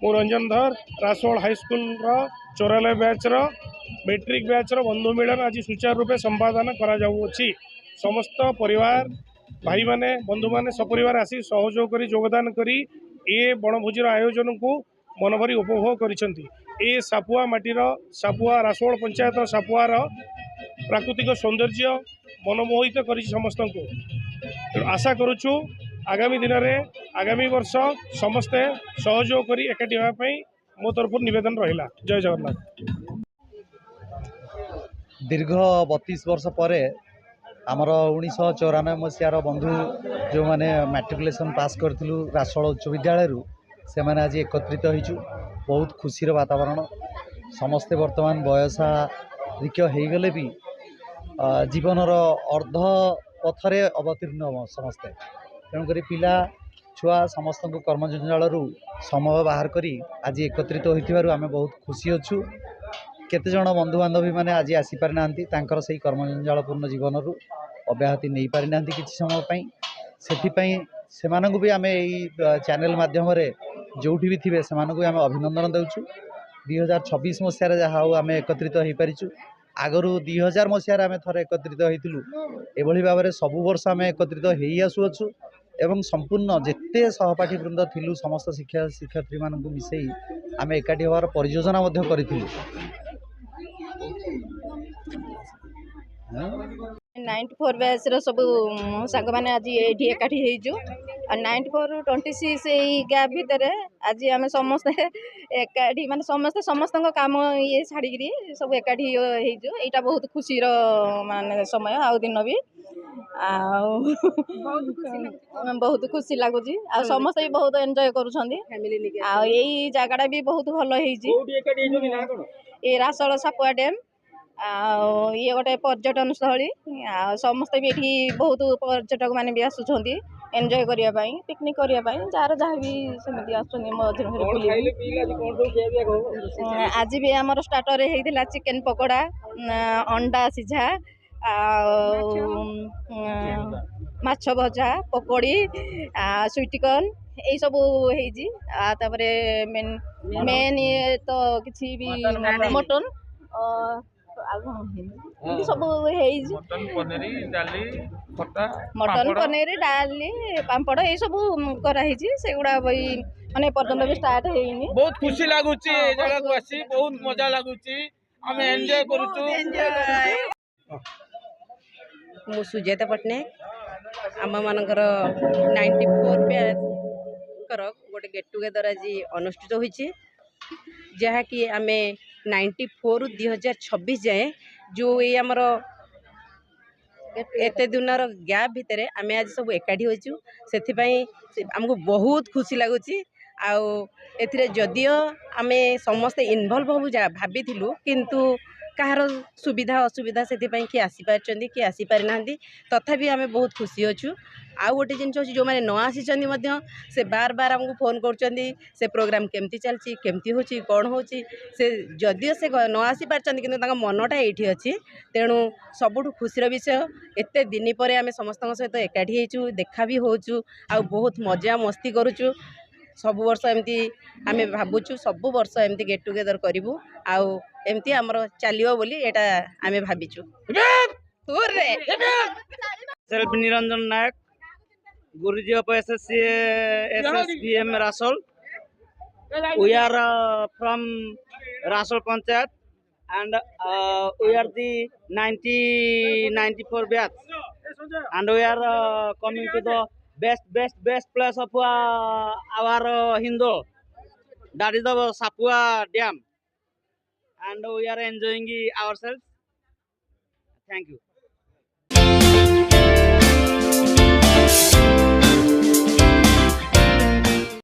मु रंजन धर रासोल high school 94 batch matric batch बंधु मिलन आज सुचारू रूपे संपादन करी समस्त परिवार भाई माने बंधु माने सपरिवार आसी सहयोग करी योगदान करी ए बनभोजीर आयोजन को मनभरी उपभोग करिसेंती। ए सापुआ माटीर सापुआ रासोल पंचायत सापुआर प्राकृतिक सौंदर्य मनमोहित कर समस्त को आशा करुचु आगामी दिन में आगामी वर्ष समस्ते सहयोग करी एकाठी होगापी मो तरफ निवेदन रहा। जय जगन्नाथ। दीर्घ 32 वर्ष पर आमर 1994 मसीहार बंधु जो मैंने मैट्रिकुलेसन पास करूँ रासोल उच्च विद्यालय से मैंने आज एकत्रित होइछु। बहुत खुशीर वातावरण समस्ते वर्तमान बयसाधिक होगले भी जीवनर अर्ध पथरे अवतीर्ण समस्ते तेणुक पिला छुआ समस्त को कर्मजंजाल समय बाहर करी आज एकत्रित होइथिबारु आमे बहुत खुशी अच्छु। केते जण बंधु बांधवी मैंने आज आसीपारि नांती तांकर सही कर्मजंजालपूर्ण जीवन अब्याहति नहीं पारि नांती किछि समय पई सेथिपई सेमानकु भी आमे एई चैनल माध्यम रे जोठी भी थिबे सेमानकु आमे अभिनंदन देउछु। 2026 मसीह जहाँ आम एकत्रित हो पारिछु। आगरू 2000 मसीह आम थरे एकत्रित होइथिलु एभली भाव में सबु वर्ष आम एकत्रित हो आसुअछु एवं संपूर्ण जेते सहपाठी वृंद थिलु समस्त शिक्षक शिक्षयित्री मानकु मिसई आम एकाठी होवार परियोजना मध्य करिथिलु। 94 बैच सब सांग मैंने आज ये एकाठी होइजु 94 26 गैप भितर आज आम समस्ते एकाठी माने समस्ते समस्त काम ये छाड़ी सब एकाठी होइजु। एटा बहुत खुशी माने समय आउ दिन भी बहुत खुशी लगुच आ समस्त भी बहुत एंजॉय करुछंदी। आ यही जगह भी बहुत भल ये रासोल सापुआ डैम ये गोटे पर्यटन स्थली समस्ते भी ये बहुत पर्यटक मैंने भी आसुंच एंजॉय करने पिकनिक करने जार जहाँ भी सेमती आज भी आमर स्टार्टर होता चिकेन पकोड़ा अंडा सिझा माछ भजा पकोड़ी स्वीटकॉर्न यही सब होपर मेन ये तो किसी भी मटन सब मटन पनीर डाली पापड़ ये सब कराई से गुड़ा माने पर्यटन भी स्टार्ट होइनी। बहुत खुशी लगुच जगह को आसी बहुत मजा लगुच आम एंजॉय करूँ। मु सुजाता पट्टनायक आम मानकर 94 बैच गोटे गेट टुगेदर आज अनुष्ठित होइछि जहाँकि आम 94 2026 जाए जो ये आमर एते दिनर गैप भितर आम आज सब एकाठी होइछु से आमको बहुत खुशी लगुच। जदियो आम समस्ते इनवल्व हो भाभी किंतु कहार सुविधा असुविधा से किए आसीपार किए आसीपारि ना तथापि आम बहुत खुशी अच्छु। आउ गोटे जिन जो मैंने न आसी से बार बार आमको फोन कर प्रोग्राम केमती चलती केमती हो कौन हो जदियो से न आसीपार कि मनटा ये अच्छी तेणु सबुठ खुशीर विषय एत दिन पर आम समस्त सहित एकाठी होइछु देखा भी होचु आ बहुत मजा मस्ती करुचु। सब वर्ष एमती आम भावुँ सब वर्ष एमती गेट टुगेदर करूँ आउ एमती आमर चलियो बोली एटा आमे भाबिचु। Self Niranjan Nayak guruji of SSVM Rasol. We are from Rasol Panchayat and we are the 94 batch and we are coming to the best place of our Hindu, that is the Sapua Dam, and we are enjoying ourselves. Thank you.